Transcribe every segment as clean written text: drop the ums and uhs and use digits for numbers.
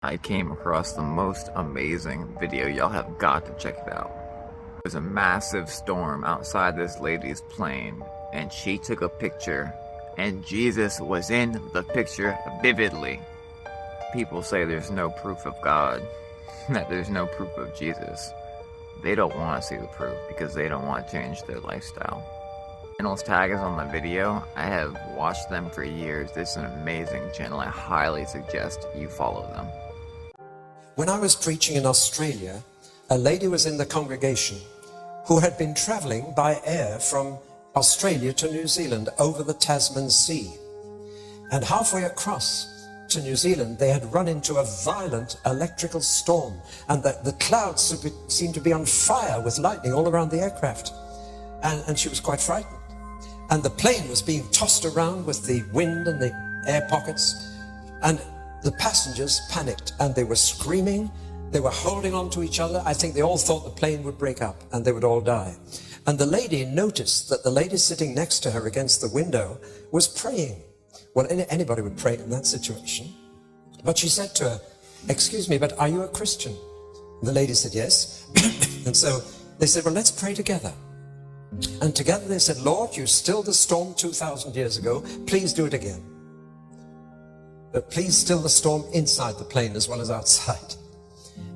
I came across the most amazing video. Y'all have got to check it out. There's a massive storm outside this lady's plane, and she took a picture, and Jesus was in the picture vividly. People say there's no proof of God, that there's no proof of Jesus. They don't want to see the proof because they don't want to change their lifestyle. Channel's tag is on the video. I have watched them for years. This is an amazing channel. I highly suggest you follow them. When I was preaching in Australia, a lady was in the congregation who had been traveling by air from Australia to New Zealand over the Tasman Sea. And halfway across to New Zealand, they had run into a violent electrical storm, and the clouds seemed to be on fire with lightning all around the aircraft. And she was quite frightened. And the plane was being tossed around with the wind and the air pockets. And the passengers panicked, and they were screaming. They were holding on to each other. I think they all thought the plane would break up and they would all die. And the lady noticed that the lady sitting next to her against the window was praying. Well, anybody would pray in that situation. But she said to her, "Excuse me, but are you a Christian?" The lady said, "Yes." And so they said, "Well, let's pray together." And together they said, "Lord, you stilled the storm 2,000 years ago. Please do it again. But please still the storm inside the plane as well as outside."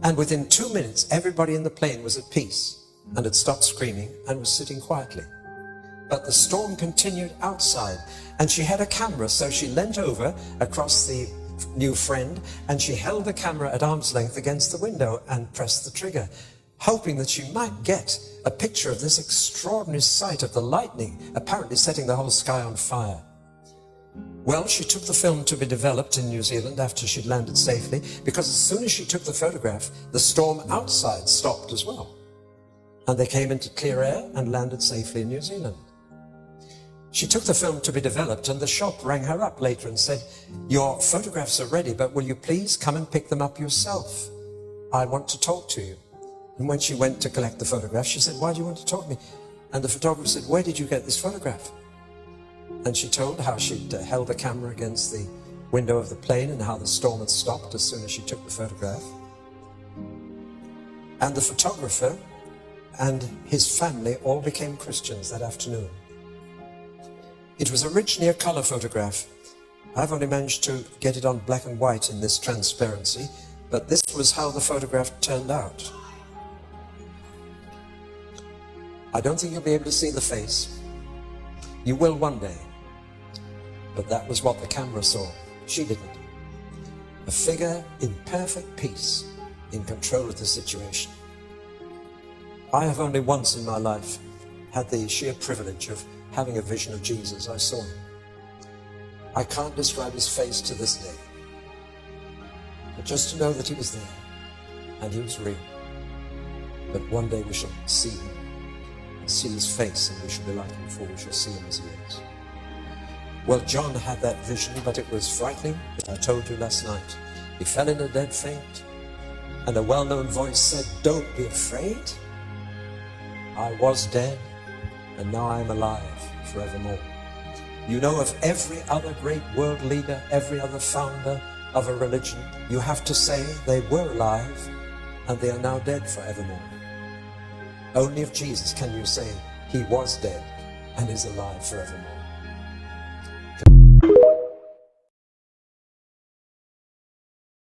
And within 2 minutes, everybody in the plane was at peace and had stopped screaming and was sitting quietly. But the storm continued outside, and she had a camera, so she leant over across the new friend, and she held the camera at arm's length against the window and pressed the trigger, hoping that she might get a picture of this extraordinary sight of the lightning apparently setting the whole sky on fire. Well, she took the film to be developed in New Zealand after she'd landed safely, because as soon as she took the photograph, the storm outside stopped as well. And they came into clear air and landed safely in New Zealand. She took the film to be developed, and the shop rang her up later and said, "Your photographs are ready, but will you please come and pick them up yourself? I want to talk to you." And when she went to collect the photograph, she said, "Why do you want to talk to me?" And the photographer said, "Where did you get this photograph?" And she told how she'd held the camera against the window of the plane and how the storm had stopped as soon as she took the photograph. And the photographer and his family all became Christians that afternoon. It was originally a color photograph. I've only managed to get it on black and white in this transparency, but this was how the photograph turned out. I don't think you'll be able to see the face. You will one day. But that was what the camera saw. She didn't. A figure in perfect peace, in control of the situation. I have only once in my life had the sheer privilege of having a vision of Jesus. I saw him. I can't describe his face to this day. But just to know that he was there, and he was real. But one day we shall see him, and see his face, and we shall be like him, for we shall see him as he is. Well, John had that vision, but it was frightening. I told you last night. He fell in a dead faint, and a well-known voice said, "Don't be afraid. I was dead, and now I am alive forevermore." You know of every other great world leader, every other founder of a religion, you have to say they were alive, and they are now dead forevermore. Only of Jesus can you say he was dead and is alive forevermore.